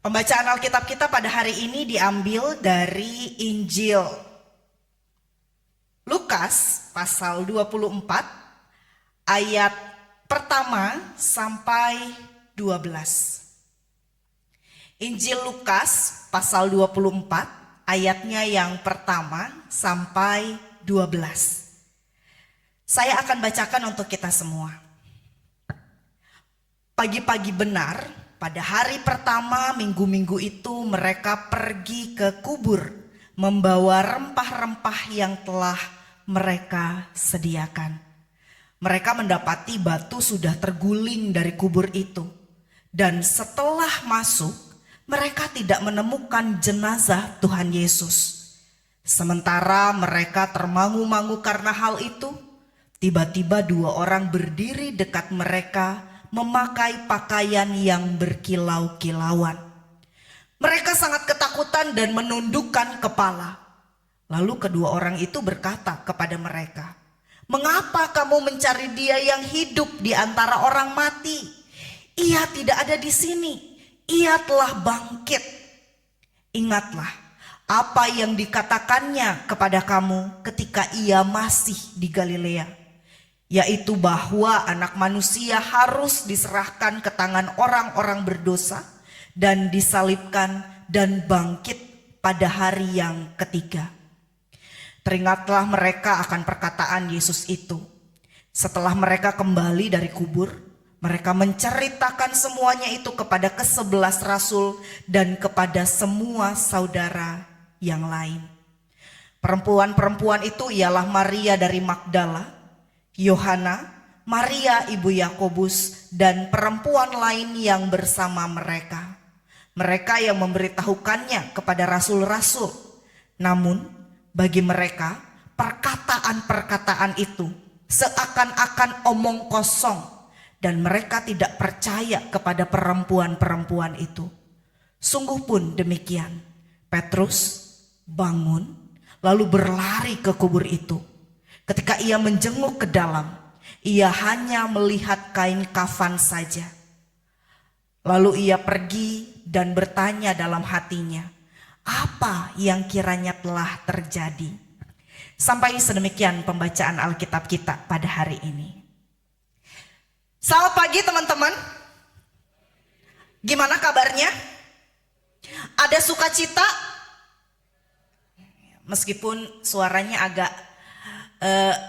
Pembacaan Alkitab kita pada hari ini diambil dari Injil Lukas pasal 24 ayat pertama sampai 12. Injil Lukas pasal 24 ayatnya yang pertama sampai 12. Saya akan bacakan untuk kita semua. Pagi-pagi benar, pada hari pertama minggu-minggu itu mereka pergi ke kubur membawa rempah-rempah yang telah mereka sediakan. Mereka mendapati batu sudah terguling dari kubur itu. Dan setelah masuk, mereka tidak menemukan jenazah Tuhan Yesus. Sementara mereka termangu-mangu karena hal itu, tiba-tiba dua orang berdiri dekat mereka memakai pakaian yang berkilau-kilauan. Mereka sangat ketakutan dan menundukkan kepala. Lalu kedua orang itu berkata kepada mereka, "Mengapa kamu mencari dia yang hidup di antara orang mati? Ia tidak ada di sini, ia telah bangkit. Ingatlah apa yang dikatakannya kepada kamu ketika ia masih di Galilea, yaitu bahwa Anak Manusia harus diserahkan ke tangan orang-orang berdosa dan disalibkan dan bangkit pada hari yang ketiga." Teringatlah mereka akan perkataan Yesus itu. Setelah mereka kembali dari kubur, mereka menceritakan semuanya itu kepada ke-11 rasul dan kepada semua saudara yang lain. Perempuan-perempuan itu ialah Maria dari Magdala, Yohana, Maria ibu Yakobus, dan perempuan lain yang bersama mereka. Mereka yang memberitahukannya kepada rasul-rasul. Namun bagi mereka perkataan-perkataan itu seakan-akan omong kosong, dan mereka tidak percaya kepada perempuan-perempuan itu. Sungguh pun demikian, Petrus bangun lalu berlari ke kubur itu. Ketika ia menjenguk ke dalam, ia hanya melihat kain kafan saja. Lalu ia pergi dan bertanya dalam hatinya, apa yang kiranya telah terjadi. Sampai sedemikian pembacaan Alkitab kita pada hari ini. Selamat pagi teman-teman. Gimana kabarnya? Ada sukacita? Meskipun suaranya agak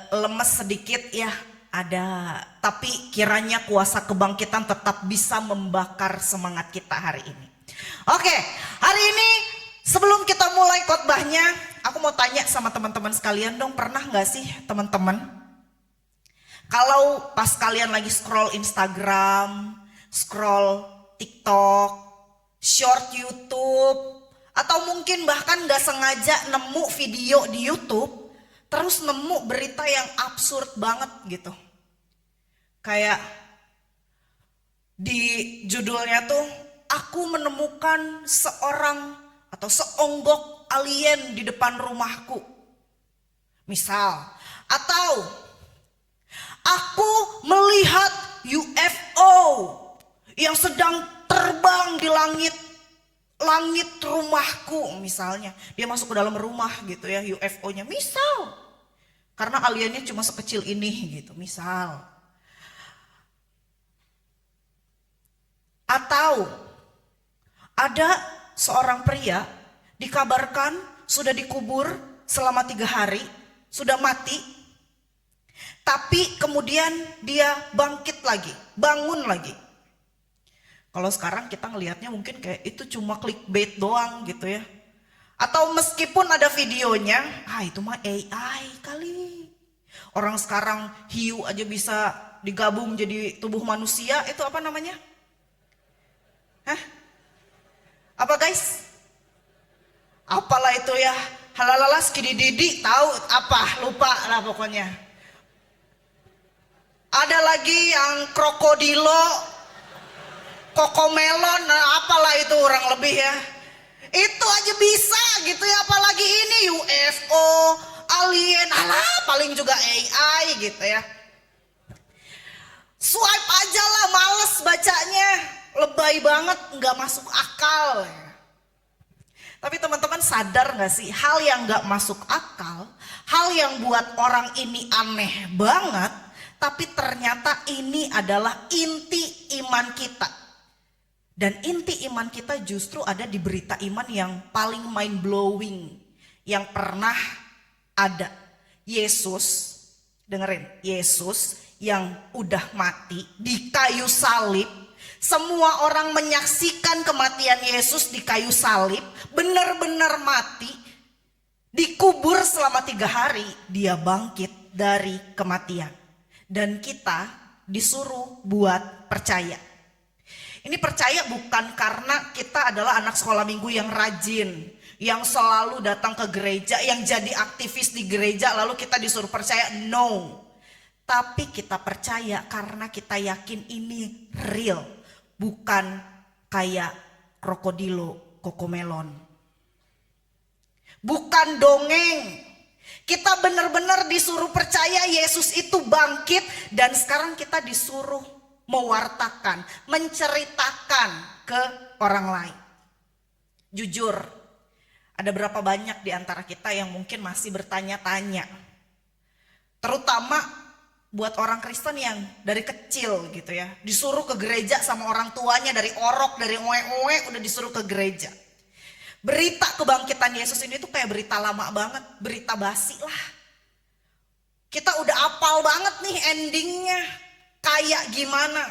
lemes sedikit ya, ada, tapi kiranya kuasa kebangkitan tetap bisa membakar semangat kita hari ini. Oke, hari ini sebelum kita mulai khotbahnya, aku mau tanya sama teman-teman sekalian dong, pernah gak sih teman-teman, kalau pas kalian lagi scroll Instagram, scroll TikTok, short YouTube, atau mungkin bahkan gak sengaja nemu video di YouTube, terus nemu berita yang absurd banget gitu. Kayak di judulnya tuh, aku menemukan seorang atau seonggok alien di depan rumahku. Misal, atau aku melihat UFO yang sedang terbang di langit rumahku misalnya. Dia masuk ke dalam rumah gitu ya, UFO-nya misal. Karena aliennya cuma sekecil ini gitu, misal. Atau ada seorang pria dikabarkan sudah dikubur selama 3 hari, sudah mati. Tapi kemudian dia bangkit lagi, bangun lagi. Kalau sekarang kita ngelihatnya mungkin kayak itu cuma clickbait doang gitu ya. Atau meskipun ada videonya, itu mah AI kali. Orang sekarang hiu aja bisa digabung jadi tubuh manusia, itu apa namanya? Apa guys? Apalah itu ya, halalala skidididi, tahu apa, lupa lah pokoknya. Ada lagi yang krokodilo, kokomelon, apalah itu orang lebih ya. Itu aja bisa gitu ya, apalagi ini UFO, alien, paling juga AI gitu ya. Swipe aja lah, males bacanya, lebay alay banget, nggak masuk akal. Tapi teman-teman sadar gak sih, hal yang gak masuk akal, hal yang buat orang ini aneh banget, tapi ternyata ini adalah inti iman kita. Dan inti iman kita justru ada di berita iman yang paling mind blowing yang pernah ada. Yesus, dengerin, Yesus yang udah mati di kayu salib. Semua orang menyaksikan kematian Yesus di kayu salib, benar-benar mati, dikubur selama 3 hari, dia bangkit dari kematian. Dan kita disuruh buat percaya. Ini percaya bukan karena kita adalah anak sekolah minggu yang rajin, yang selalu datang ke gereja, yang jadi aktivis di gereja lalu kita disuruh percaya, no. Tapi kita percaya karena kita yakin ini real. Bukan kayak krokodilo, kokomelon. Bukan dongeng. Kita benar-benar disuruh percaya Yesus itu bangkit. Dan sekarang kita disuruh mewartakan, menceritakan ke orang lain. Jujur, ada berapa banyak di antara kita yang mungkin masih bertanya-tanya. Terutama buat orang Kristen yang dari kecil gitu ya, disuruh ke gereja sama orang tuanya dari orok, dari oe-oe udah disuruh ke gereja. Berita kebangkitan Yesus ini tuh kayak berita lama banget, berita basi lah. Kita udah apal banget nih endingnya, kayak gimana.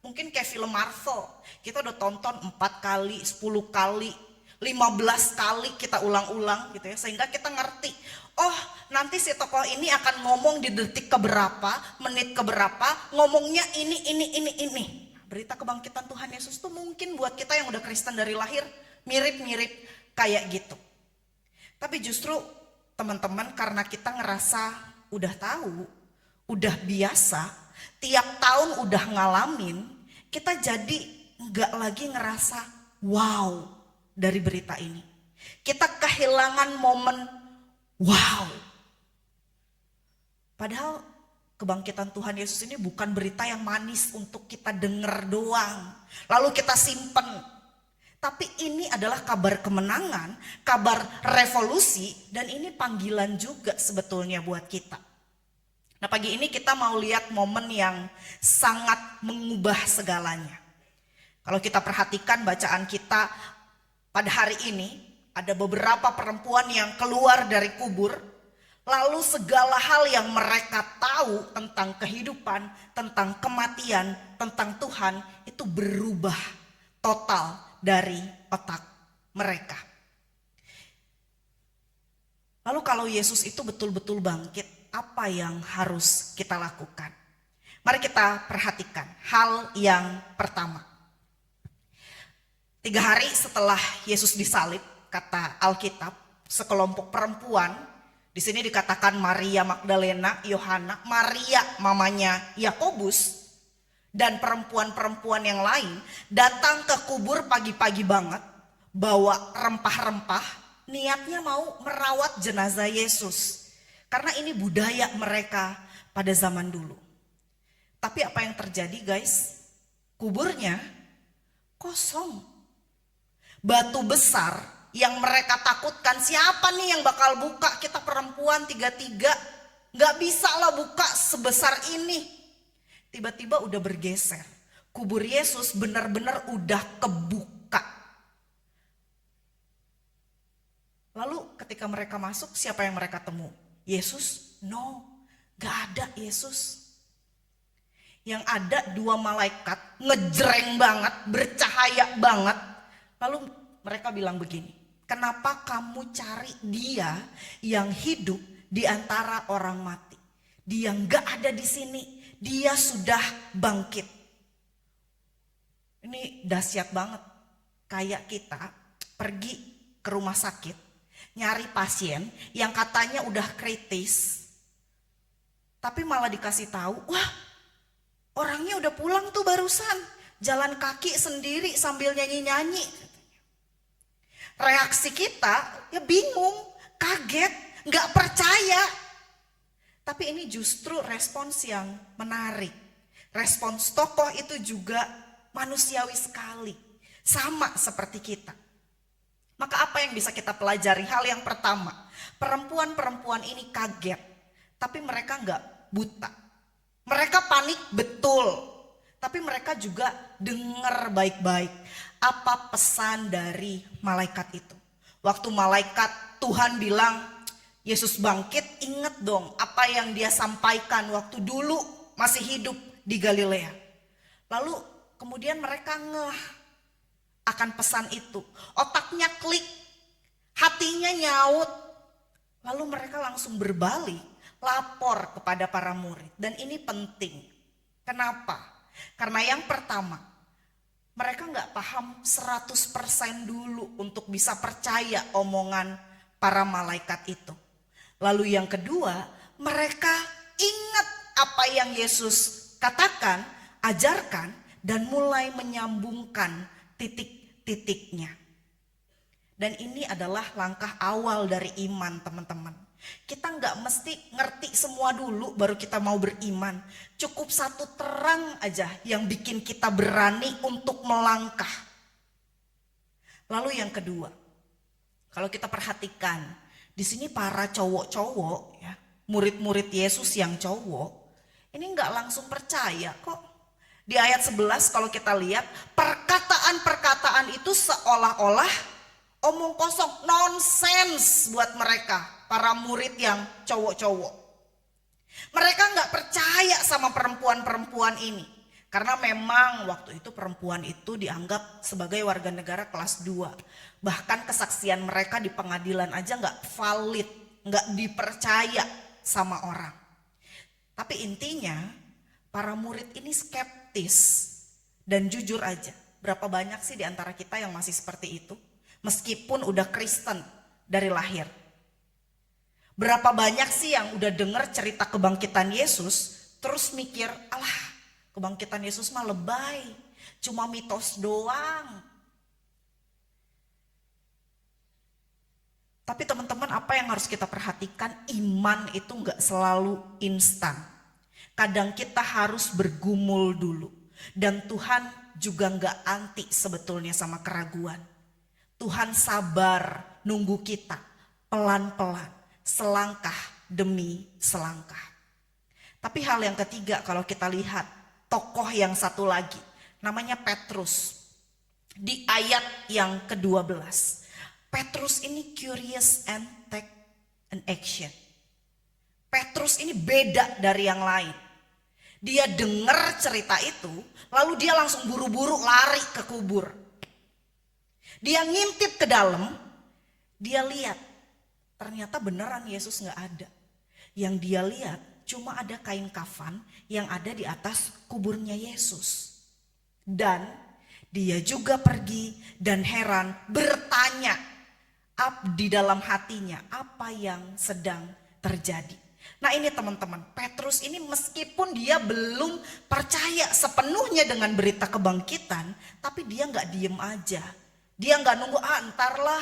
Mungkin kayak film Marvel, kita udah tonton 4 kali, 10 kali, 15 kali kita ulang-ulang gitu ya, sehingga kita ngerti, oh nanti si tokoh ini akan ngomong di detik keberapa, menit keberapa, ngomongnya ini. Berita kebangkitan Tuhan Yesus tuh mungkin buat kita yang udah Kristen dari lahir mirip-mirip kayak gitu. Tapi justru teman-teman, karena kita ngerasa udah tahu, udah biasa, tiap tahun udah ngalamin, kita jadi nggak lagi ngerasa wow dari berita ini. Kita kehilangan momen wow. Padahal kebangkitan Tuhan Yesus ini bukan berita yang manis untuk kita dengar doang, lalu kita simpen. Tapi ini adalah kabar kemenangan, kabar revolusi, dan ini panggilan juga sebetulnya buat kita. Nah, pagi ini kita mau lihat momen yang sangat mengubah segalanya. Kalau kita perhatikan bacaan kita pada hari ini, ada beberapa perempuan yang keluar dari kubur, lalu segala hal yang mereka tahu tentang kehidupan, tentang kematian, tentang Tuhan, itu berubah total dari otak mereka. Lalu kalau Yesus itu betul-betul bangkit, apa yang harus kita lakukan? Mari kita perhatikan hal yang pertama. 3 hari setelah Yesus disalib, kata Alkitab, sekelompok perempuan, di sini dikatakan Maria Magdalena, Yohana, Maria mamanya Yakobus, dan perempuan-perempuan yang lain datang ke kubur pagi-pagi banget, bawa rempah-rempah, niatnya mau merawat jenazah Yesus. Karena ini budaya mereka pada zaman dulu. Tapi apa yang terjadi guys? Kuburnya kosong. Batu besar yang mereka takutkan, siapa nih yang bakal buka, kita perempuan 3-3, gak bisa lah buka sebesar ini. Tiba-tiba udah bergeser. Kubur Yesus benar-benar udah kebuka. Lalu ketika mereka masuk, siapa yang mereka temu? Yesus? No, gak ada Yesus. Yang ada 2 malaikat ngejreng banget, bercahaya banget. Lalu mereka bilang begini, kenapa kamu cari dia yang hidup di antara orang mati? Dia gak ada di sini, dia sudah bangkit. Ini dahsyat banget. Kayak kita pergi ke rumah sakit, nyari pasien yang katanya udah kritis, tapi malah dikasih tahu, wah orangnya udah pulang tuh barusan, jalan kaki sendiri sambil nyanyi-nyanyi. Reaksi kita ya bingung, kaget, gak percaya. Tapi ini justru respons yang menarik. Respons tokoh itu juga manusiawi sekali, sama seperti kita. Maka apa yang bisa kita pelajari? Hal yang pertama, perempuan-perempuan ini kaget, tapi mereka nggak buta. Mereka panik betul, tapi mereka juga dengar baik-baik apa pesan dari malaikat itu. Waktu malaikat Tuhan bilang Yesus bangkit, ingat dong apa yang dia sampaikan waktu dulu masih hidup di Galilea. Lalu kemudian mereka ngeh akan pesan itu. Otaknya klik, hatinya nyaut. Lalu mereka langsung berbalik, lapor kepada para murid. Dan ini penting. Kenapa? Karena yang pertama, mereka nggak paham 100% dulu untuk bisa percaya omongan para malaikat itu. Lalu yang kedua, mereka ingat apa yang Yesus katakan, ajarkan, dan mulai menyambungkan titik-titiknya. Dan ini adalah langkah awal dari iman, teman-teman. Kita nggak mesti ngerti semua dulu baru kita mau beriman. Cukup satu terang aja yang bikin kita berani untuk melangkah. Lalu yang kedua, kalau kita perhatikan, di sini para cowok-cowok, ya, murid-murid Yesus yang cowok, ini nggak langsung percaya kok. Di ayat 11 kalau kita lihat, perkataan-perkataan itu seolah-olah omong kosong, nonsens buat mereka, para murid yang cowok-cowok. Mereka nggak percaya sama perempuan-perempuan ini. Karena memang waktu itu perempuan itu dianggap sebagai warga negara kelas 2. Bahkan kesaksian mereka di pengadilan aja nggak valid, nggak dipercaya sama orang. Tapi intinya para murid ini skeptis. Dan jujur aja, berapa banyak sih di antara kita yang masih seperti itu? Meskipun udah Kristen dari lahir. Berapa banyak sih yang udah dengar cerita kebangkitan Yesus, terus mikir, alah kebangkitan Yesus mah lebay, cuma mitos doang. Tapi teman-teman, apa yang harus kita perhatikan, iman itu gak selalu instan. Kadang kita harus bergumul dulu. Dan Tuhan juga gak anti sebetulnya sama keraguan. Tuhan sabar nunggu kita pelan-pelan, selangkah demi selangkah. Tapi hal yang ketiga kalau kita lihat, tokoh yang satu lagi, namanya Petrus. Di ayat yang ke-12, Petrus ini curious and take an action. Petrus ini beda dari yang lain. Dia dengar cerita itu, lalu dia langsung buru-buru lari ke kubur. Dia ngintip ke dalam, dia lihat, ternyata beneran Yesus gak ada. Yang dia lihat cuma ada kain kafan yang ada di atas kuburnya Yesus. Dan dia juga pergi dan heran bertanya di dalam hatinya apa yang sedang terjadi. Nah ini teman-teman, Petrus ini meskipun dia belum percaya sepenuhnya dengan berita kebangkitan, tapi dia gak diem aja. Dia gak nunggu, entarlah,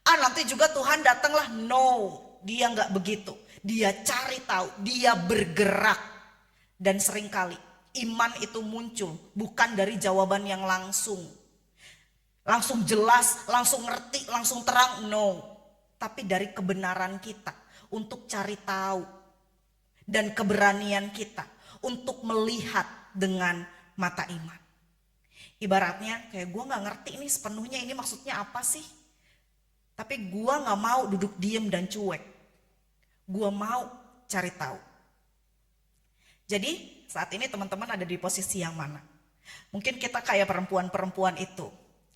nanti juga Tuhan datanglah. No, dia gak begitu. Dia cari tahu, dia bergerak. Dan seringkali iman itu muncul bukan dari jawaban yang langsung jelas, langsung ngerti, langsung terang, no. Tapi dari kebenaran kita untuk cari tahu dan keberanian kita untuk melihat dengan mata iman. Ibaratnya kayak gue gak ngerti ini sepenuhnya ini maksudnya apa sih. Tapi gue gak mau duduk diem dan cuek. Gue mau cari tahu. Jadi saat ini teman-teman ada di posisi yang mana? Mungkin kita kayak perempuan-perempuan itu.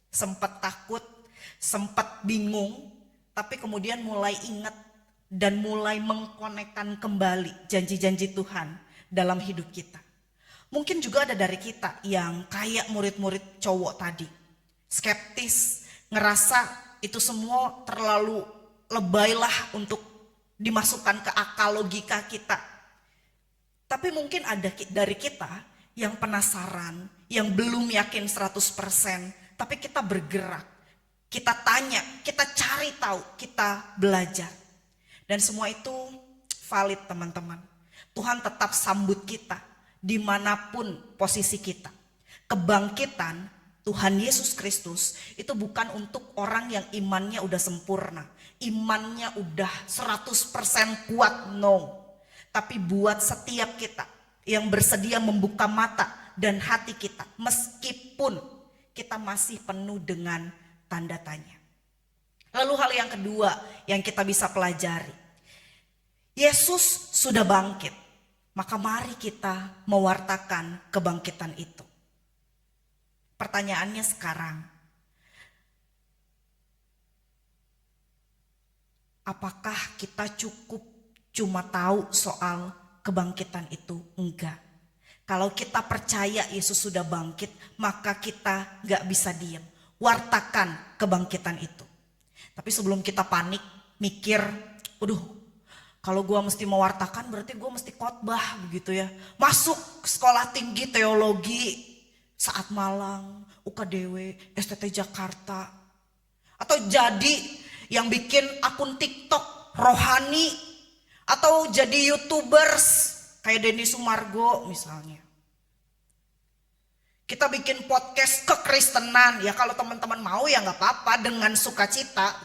Sempat takut, sempat bingung, tapi kemudian mulai ingat dan mulai mengkonekkan kembali janji-janji Tuhan dalam hidup kita. Mungkin juga ada dari kita yang kayak murid-murid cowok tadi. Skeptis, ngerasa itu semua terlalu lebay lah untuk dimasukkan ke akal logika kita. Tapi mungkin ada dari kita yang penasaran, yang belum yakin 100%, tapi kita bergerak, kita tanya, kita cari tahu, kita belajar. Dan semua itu valid teman-teman. Tuhan tetap sambut kita dimanapun posisi kita. Kebangkitan Tuhan Yesus Kristus itu bukan untuk orang yang imannya udah sempurna, imannya udah 100% kuat, no. Tapi buat setiap kita yang bersedia membuka mata dan hati kita, meskipun kita masih penuh dengan tanda tanya. Lalu hal yang kedua yang kita bisa pelajari, Yesus sudah bangkit, maka mari kita mewartakan kebangkitan itu. Pertanyaannya sekarang, apakah kita cukup cuma tahu soal kebangkitan itu? Enggak. Kalau kita percaya Yesus sudah bangkit, maka kita gak bisa diam. Wartakan kebangkitan itu. Tapi sebelum kita panik, mikir, kalau gue mesti mewartakan berarti gue mesti khotbah begitu ya. Masuk sekolah tinggi teologi, Saat Malang, UKDW, STT Jakarta. Atau jadi yang bikin akun TikTok rohani. Atau jadi YouTubers kayak Denny Sumargo misalnya. Kita bikin podcast kekristenan, ya kalau teman-teman mau ya gak apa-apa dengan sukacita.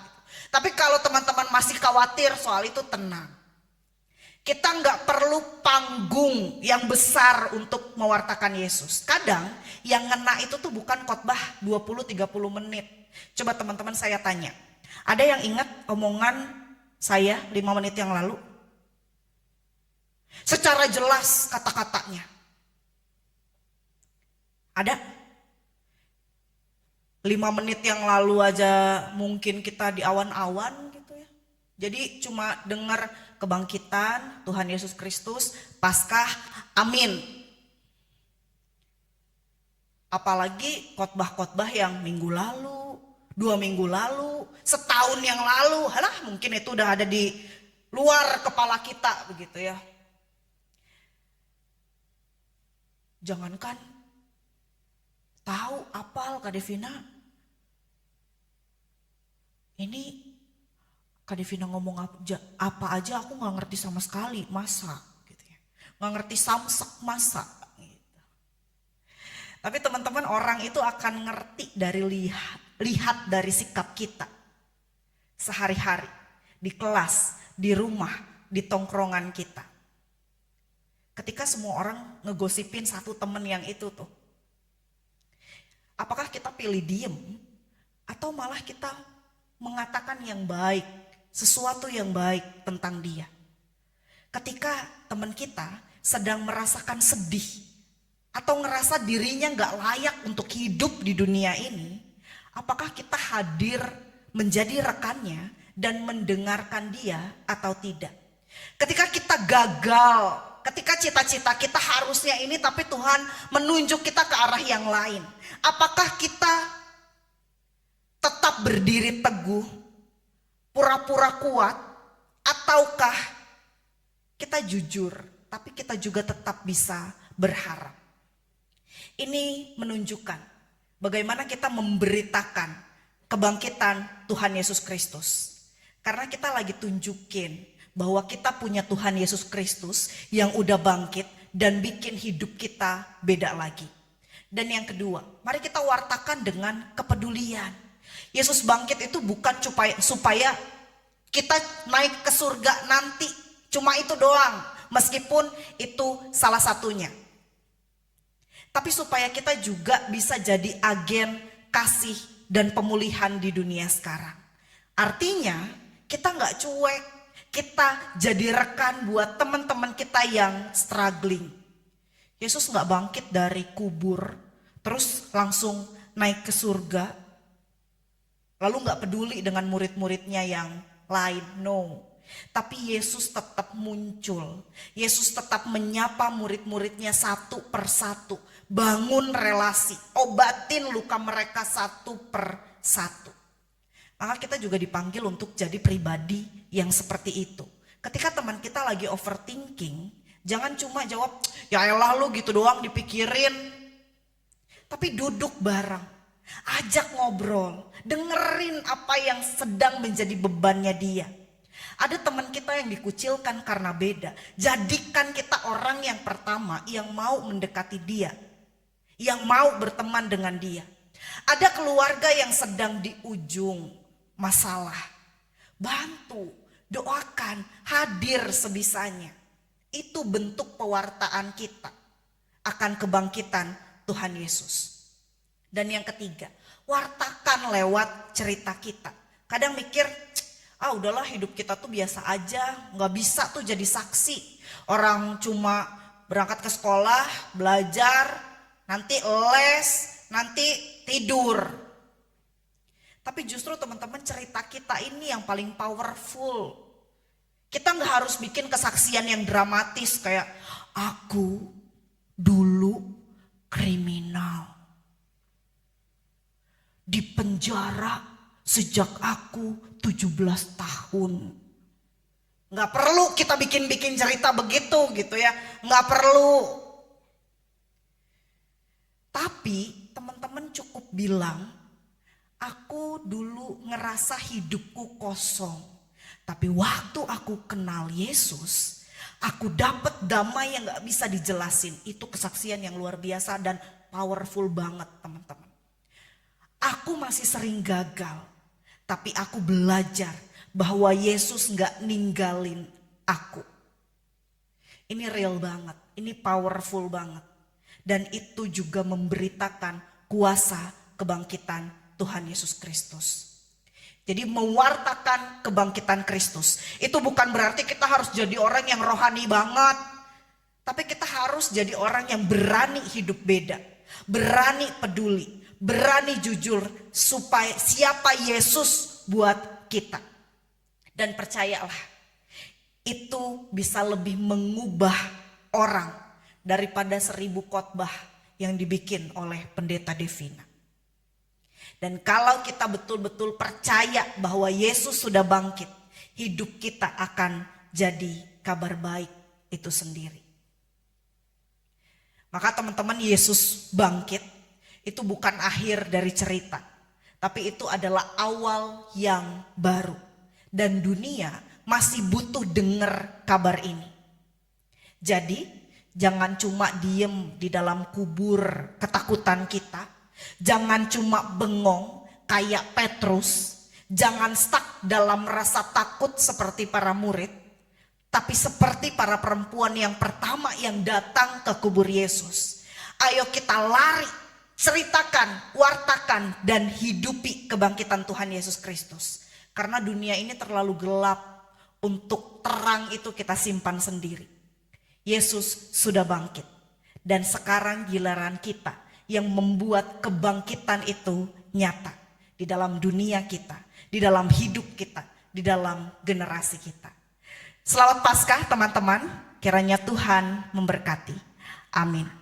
Tapi kalau teman-teman masih khawatir soal itu, tenang. Kita gak perlu panggung yang besar untuk mewartakan Yesus. Kadang yang ngena itu tuh bukan khotbah 20-30 menit. Coba teman-teman saya tanya, ada yang ingat omongan saya 5 menit yang lalu? Secara jelas kata-katanya. Ada? 5 menit yang lalu aja mungkin kita di awan-awan gitu ya. Jadi cuma dengar kebangkitan Tuhan Yesus Kristus, Paskah, amin. Apalagi khotbah-khotbah yang minggu lalu, 2 minggu lalu, setahun yang lalu. Halah, mungkin itu udah ada di luar kepala kita begitu ya. Jangankan tahu apal Kak Devina. Ini Kak Devina ngomong apa aja aku gak ngerti sama sekali, masa gitu ya. Gak ngerti samsak masa gitu. Tapi teman-teman, orang itu akan ngerti dari lihat dari sikap kita sehari-hari, di kelas, di rumah, di tongkrongan kita. Ketika semua orang ngegosipin satu temen yang itu tuh, apakah kita pilih diem atau malah kita mengatakan yang baik, sesuatu yang baik tentang dia? Ketika teman kita sedang merasakan sedih atau ngerasa dirinya gak layak untuk hidup di dunia ini, apakah kita hadir menjadi rekannya dan mendengarkan dia atau tidak? Ketika kita gagal, ketika cita-cita kita harusnya ini tapi Tuhan menunjuk kita ke arah yang lain, apakah kita tetap berdiri teguh, pura-pura kuat, ataukah kita jujur tapi kita juga tetap bisa berharap? Ini menunjukkan bagaimana kita memberitakan kebangkitan Tuhan Yesus Kristus. Karena kita lagi tunjukin bahwa kita punya Tuhan Yesus Kristus yang udah bangkit dan bikin hidup kita beda lagi. Dan yang kedua, mari kita wartakan dengan kepedulian. Yesus bangkit itu bukan supaya kita naik ke surga nanti, cuma itu doang, meskipun itu salah satunya. Tapi supaya kita juga bisa jadi agen kasih dan pemulihan di dunia sekarang. Artinya kita gak cuek, kita jadi rekan buat teman-teman kita yang struggling. Yesus gak bangkit dari kubur terus langsung naik ke surga, lalu gak peduli dengan murid-muridnya yang lain, no. Tapi Yesus tetap muncul, Yesus tetap menyapa murid-muridnya satu persatu, bangun relasi, obatin luka mereka satu persatu. Maka kita juga dipanggil untuk jadi pribadi yang seperti itu. Ketika teman kita lagi overthinking, jangan cuma jawab, ya elah lu gitu doang dipikirin. Tapi duduk bareng, ajak ngobrol, dengerin apa yang sedang menjadi bebannya dia. Ada teman kita yang dikucilkan karena beda. Jadikan kita orang yang pertama yang mau mendekati dia, yang mau berteman dengan dia. Ada keluarga yang sedang di ujung masalah. Bantu, doakan, hadir sebisanya. Itu bentuk pewartaan kita akan kebangkitan Tuhan Yesus. Dan yang ketiga, wartakan lewat cerita kita. Kadang mikir, udahlah hidup kita tuh biasa aja, gak bisa tuh jadi saksi. Orang cuma berangkat ke sekolah, belajar, nanti les, nanti tidur. Tapi justru teman-teman, cerita kita ini yang paling powerful. Kita gak harus bikin kesaksian yang dramatis kayak aku dulu kriminal. Di penjara sejak aku 17 tahun. Gak perlu kita bikin-bikin cerita begitu gitu ya. Gak perlu. Tapi teman-teman cukup bilang, aku dulu ngerasa hidupku kosong. Tapi waktu aku kenal Yesus, aku dapat damai yang gak bisa dijelasin. Itu kesaksian yang luar biasa dan powerful banget teman-teman. Aku masih sering gagal, tapi aku belajar bahwa Yesus gak ninggalin aku. Ini real banget, ini powerful banget. Dan itu juga memberitakan kuasa kebangkitan Tuhan Yesus Kristus. Jadi mewartakan kebangkitan Kristus. Itu bukan berarti kita harus jadi orang yang rohani banget. Tapi kita harus jadi orang yang berani hidup beda. Berani peduli. Berani jujur supaya siapa Yesus buat kita. Dan percayalah, itu bisa lebih mengubah orang daripada 1000 khotbah yang dibikin oleh Pendeta Devina. Dan kalau kita betul-betul percaya bahwa Yesus sudah bangkit, hidup kita akan jadi kabar baik itu sendiri. Maka teman-teman, Yesus bangkit itu bukan akhir dari cerita, tapi itu adalah awal yang baru. Dan dunia masih butuh dengar kabar ini. Jadi jangan cuma diem di dalam kubur ketakutan kita. Jangan cuma bengong kayak Petrus. Jangan stuck dalam rasa takut seperti para murid. Tapi seperti para perempuan yang pertama yang datang ke kubur Yesus. Ayo kita lari, ceritakan, wartakan, dan hidupi kebangkitan Tuhan Yesus Kristus. Karena dunia ini terlalu gelap untuk terang itu kita simpan sendiri. Yesus sudah bangkit. Dan sekarang giliran kita yang membuat kebangkitan itu nyata di dalam dunia kita, di dalam hidup kita, di dalam generasi kita. Selamat Paskah teman-teman, kiranya Tuhan memberkati. Amin.